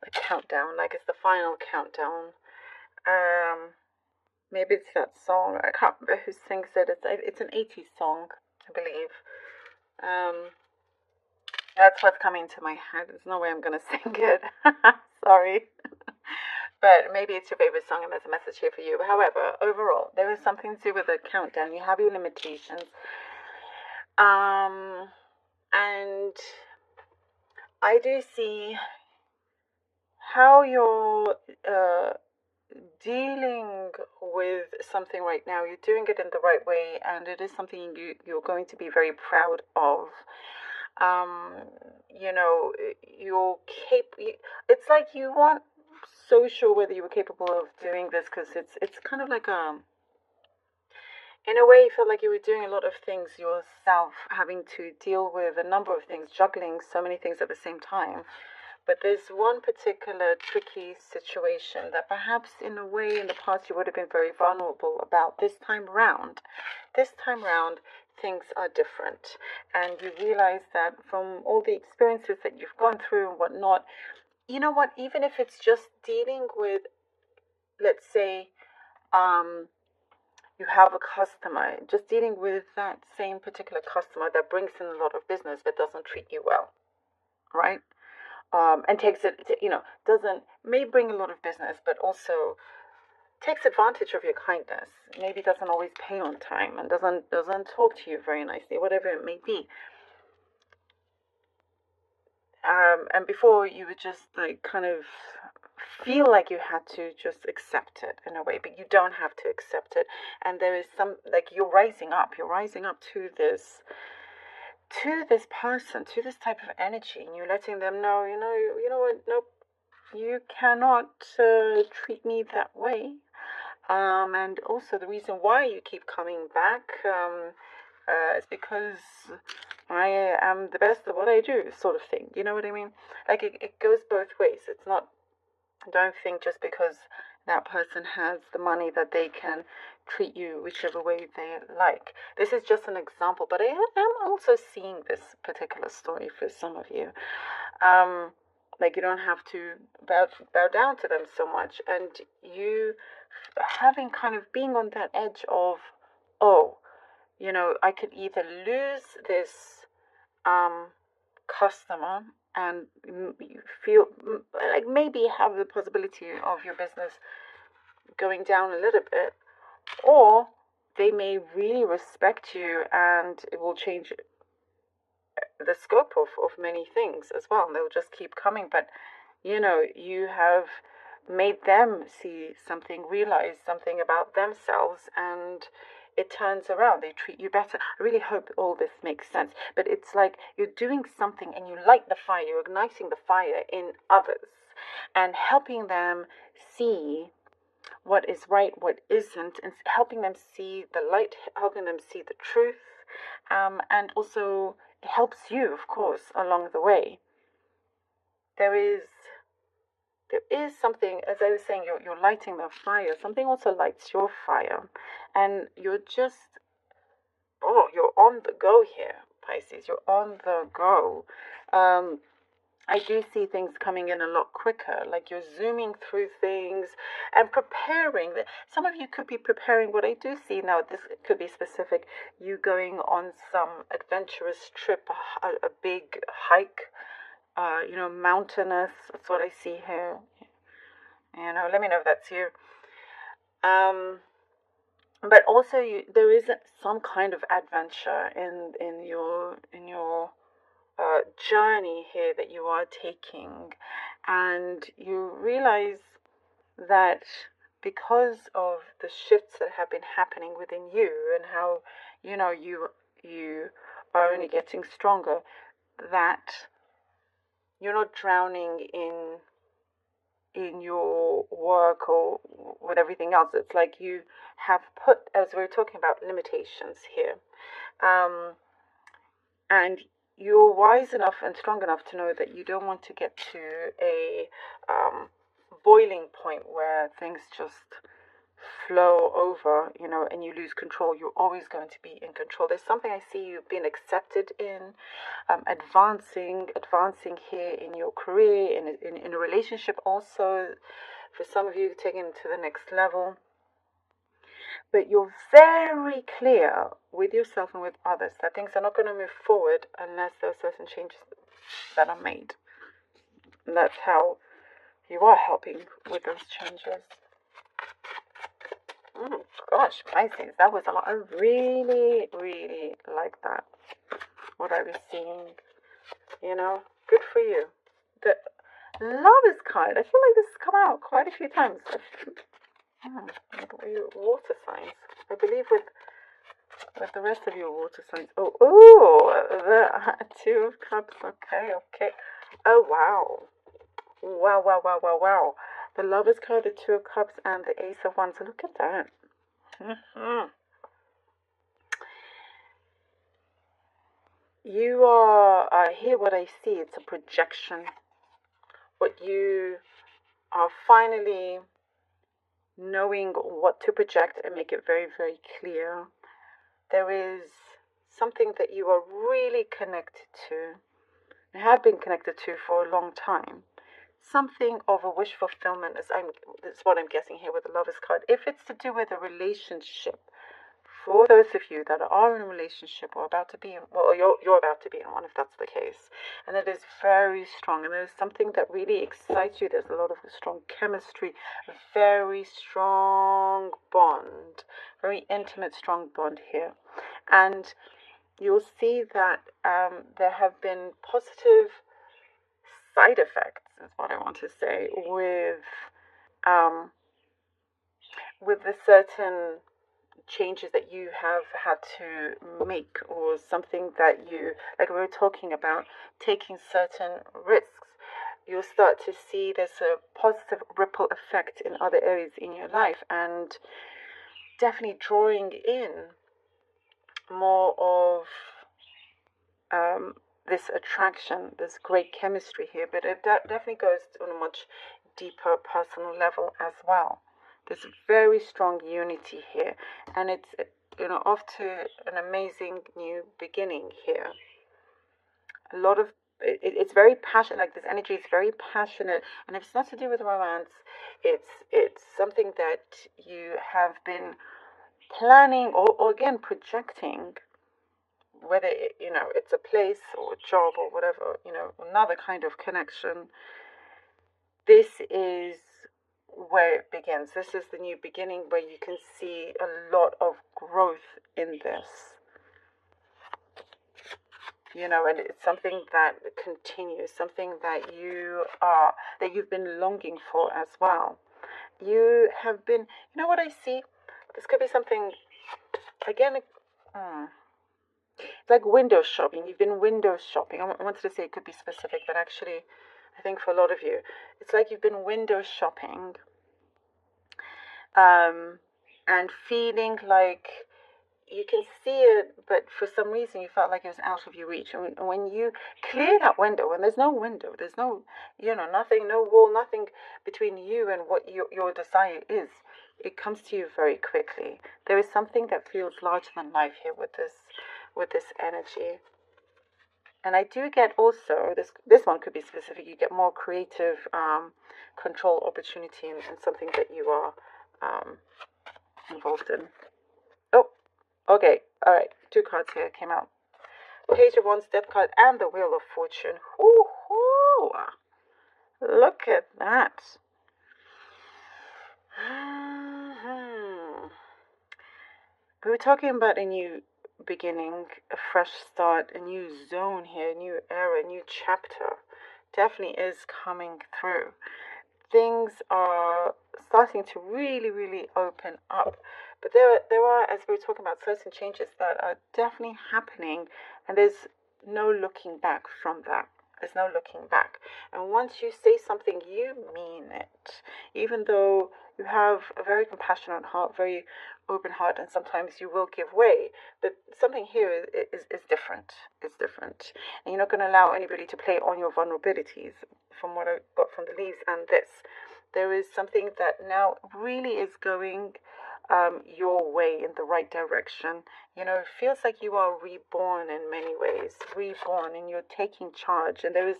the countdown, like it's the final countdown. Maybe it's that song. I can't remember who sings it. It's an 80s song, I believe. Um, that's what's coming to my head. There's no way I'm gonna sing it. Sorry. But maybe it's your favorite song and there's a message here for you. However, overall, there is something to do with the countdown. You have your limitations. And I do see how you're dealing with something right now. You're doing it in the right way, and it is something you're going to be very proud of. You know, it's like you weren't so sure whether you were capable of doing this because it's kind of like in a way, you felt like you were doing a lot of things yourself, having to deal with a number of things, juggling so many things at the same time. But there's one particular tricky situation that perhaps in a way in the past you would have been very vulnerable about. This time round, things are different. And you realize that from all the experiences that you've gone through and whatnot, you know what, even if it's just dealing with, let's say, you have a customer, just dealing with that same particular customer that brings in a lot of business but doesn't treat you well, right? And takes it, may bring a lot of business, but also takes advantage of your kindness. Maybe doesn't always pay on time and doesn't talk to you very nicely, whatever it may be. And before you would just like kind of feel like you had to just accept it in a way, but you don't have to accept it. And there is some, like, you're rising up to this person, to this type of energy, and you're letting them know, you know what, nope, you cannot treat me that way. And also the reason why you keep coming back is because I am the best at what I do, sort of thing. You know what I mean? Like it goes both ways. It's not, don't think just because that person has the money that they can treat you whichever way they like. This is just an example, but I am also seeing this particular story for some of you. Like you don't have to bow down to them so much, and you having kind of being on that edge of, oh, I could either lose this customer and you feel like maybe have the possibility of your business going down a little bit, or they may really respect you and it will change the scope of many things as well. They'll just keep coming, but you have made them see something, realize something about themselves, and it turns around. They treat you better. I really hope all this makes sense. But it's like you're doing something and you light the fire, you're igniting the fire in others and helping them see what is right, what isn't, and helping them see the light, helping them see the truth. And also it helps you, of course, along the way. There is something, as I was saying, you're lighting the fire. Something also lights your fire. And you're you're on the go here, Pisces. You're on the go. I do see things coming in a lot quicker, like you're zooming through things and preparing. Some of you could be preparing. What I do see now, this could be specific, you going on some adventurous trip, a big hike, mountainous. That's what I see here. Let me know if that's you. But also there is some kind of adventure in your journey here that you are taking, and you realize that because of the shifts that have been happening within you and how you are only getting stronger, that you're not drowning in your work or with everything else. It's like you have put, as we were talking about, limitations here, and you're wise enough and strong enough to know that you don't want to get to a boiling point where things just flow over, and you lose control. You're always going to be in control. There's something I see you being accepted in, advancing here in your career, in a relationship also. For some of you, taking it to the next level. But you're very clear with yourself and with others that things are not going to move forward unless there are certain changes that are made. And that's how you are helping with those changes. Gosh, Pisces, that was a lot. I really, really like that. What I was seeing, good for you. The Lovers card, I feel like this has come out quite a few times. Water signs. I believe with the rest of your water signs. The Two of Cups. Okay. Oh, wow. Wow. The Lovers card, the Two of Cups, and the Ace of Wands. Look at that. You are, here what I see, it's a projection. What you are finally knowing what to project and make it very, very clear. There is something that you are really connected to, and have been connected to for a long time. Something of a wish fulfillment, that's what I'm guessing here with the Lovers card. If it's to do with a relationship, for those of you that are in a relationship or about to be in, well, you're about to be in one if that's the case, and it is very strong, and there's something that really excites you. There's a lot of strong chemistry, a very strong bond, very intimate, strong bond here, and you'll see that there have been positive side effects, is what I want to say, with the certain changes that you have had to make, or something that you, like we were talking about, taking certain risks. You'll start to see there's a positive ripple effect in other areas in your life, and definitely drawing in more of this attraction, this great chemistry here. But it definitely goes on a much deeper personal level as well. There's very strong unity here, and it's off to an amazing new beginning here. A lot of it's very passionate. Like, this energy is very passionate, and if it's not to do with romance, it's something that you have been planning or again projecting. Whether it's a place or a job or whatever, another kind of connection. This is where it begins. This is the new beginning, where you can see a lot of growth in this. And it's something that continues, something that you've been longing for as well. You have been, what I see? This could be something, again, like window shopping. You've been window shopping. I wanted to say it could be specific, but actually, I think for a lot of you, it's like you've been window shopping, and feeling like you can see it, but for some reason you felt like it was out of your reach. And when you clear that window, and there's no window, there's no, nothing, no wall, nothing between you and what your desire is, it comes to you very quickly. There is something that feels larger than life here with this energy. And I do get also, this one could be specific, you get more creative control opportunity in something that you are involved in. Oh, okay, all right, 2 cards here came out. Page of Wands, Death card, and the Wheel of Fortune. Ooh, look at that. We were talking about a new beginning, a fresh start, a new zone here, a new era, a new chapter. Definitely is coming through. Things are starting to really, really open up. But there are, as we were talking about, certain changes that are definitely happening, and there's no looking back from that. There's no looking back. And once you say something, you mean it. Even though you have a very compassionate heart, very open heart, and sometimes you will give way. But something here is different. It's different. And you're not going to allow anybody to play on your vulnerabilities, from what I got from the leaves and this. There is something that now really is going your way in the right direction. You know, it feels like you are reborn in many ways, reborn, and you're taking charge. And there is,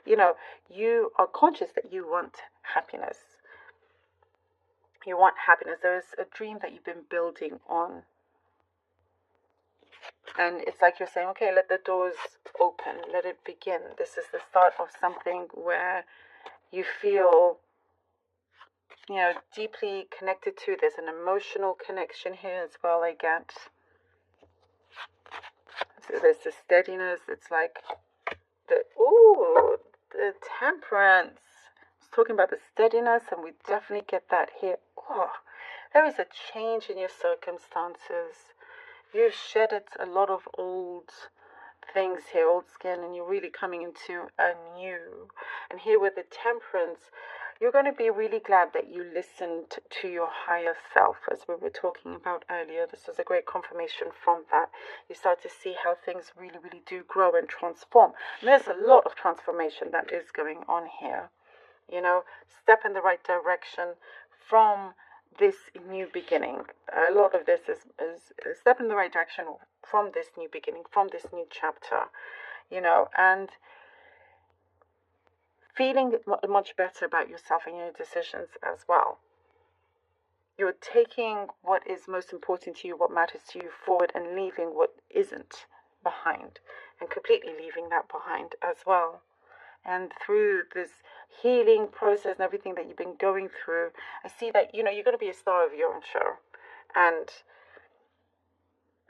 you know, you are conscious that you want happiness. You want happiness. There is a dream that you've been building on. And it's like you're saying, okay, let the doors open, let it begin. This is the start of something where you feel, you know, deeply connected to. There's an emotional connection here as well, I get. So there's the steadiness. It's like the temperance. I was talking about the steadiness, and we definitely get that here. Oh, there is a change in your circumstances. You've shedded a lot of old things here, old skin, and you're really coming into a new. And here with the temperance, you're going to be really glad that you listened to your higher self, as we were talking about earlier. This was a great confirmation from that. You start to see how things really, really do grow and transform. And there's a lot of transformation that is going on here. You know, step in the right direction from this new beginning. A lot of this is a step in the right direction from this new beginning, from this new chapter, you know, and feeling much better about yourself and your decisions as well. You're taking what is most important to you, what matters to you, forward, and leaving what isn't behind, and completely leaving that behind as well. And through this healing process and everything that you've been going through, I see that, you know, you're going to be a star of your own show. And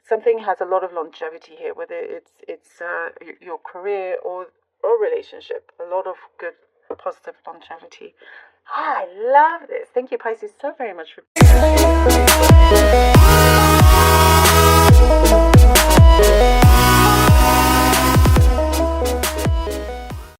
something has a lot of longevity here, whether it's your career or relationship. A lot of good, positive longevity. I love this. Thank you, Pisces, so very much for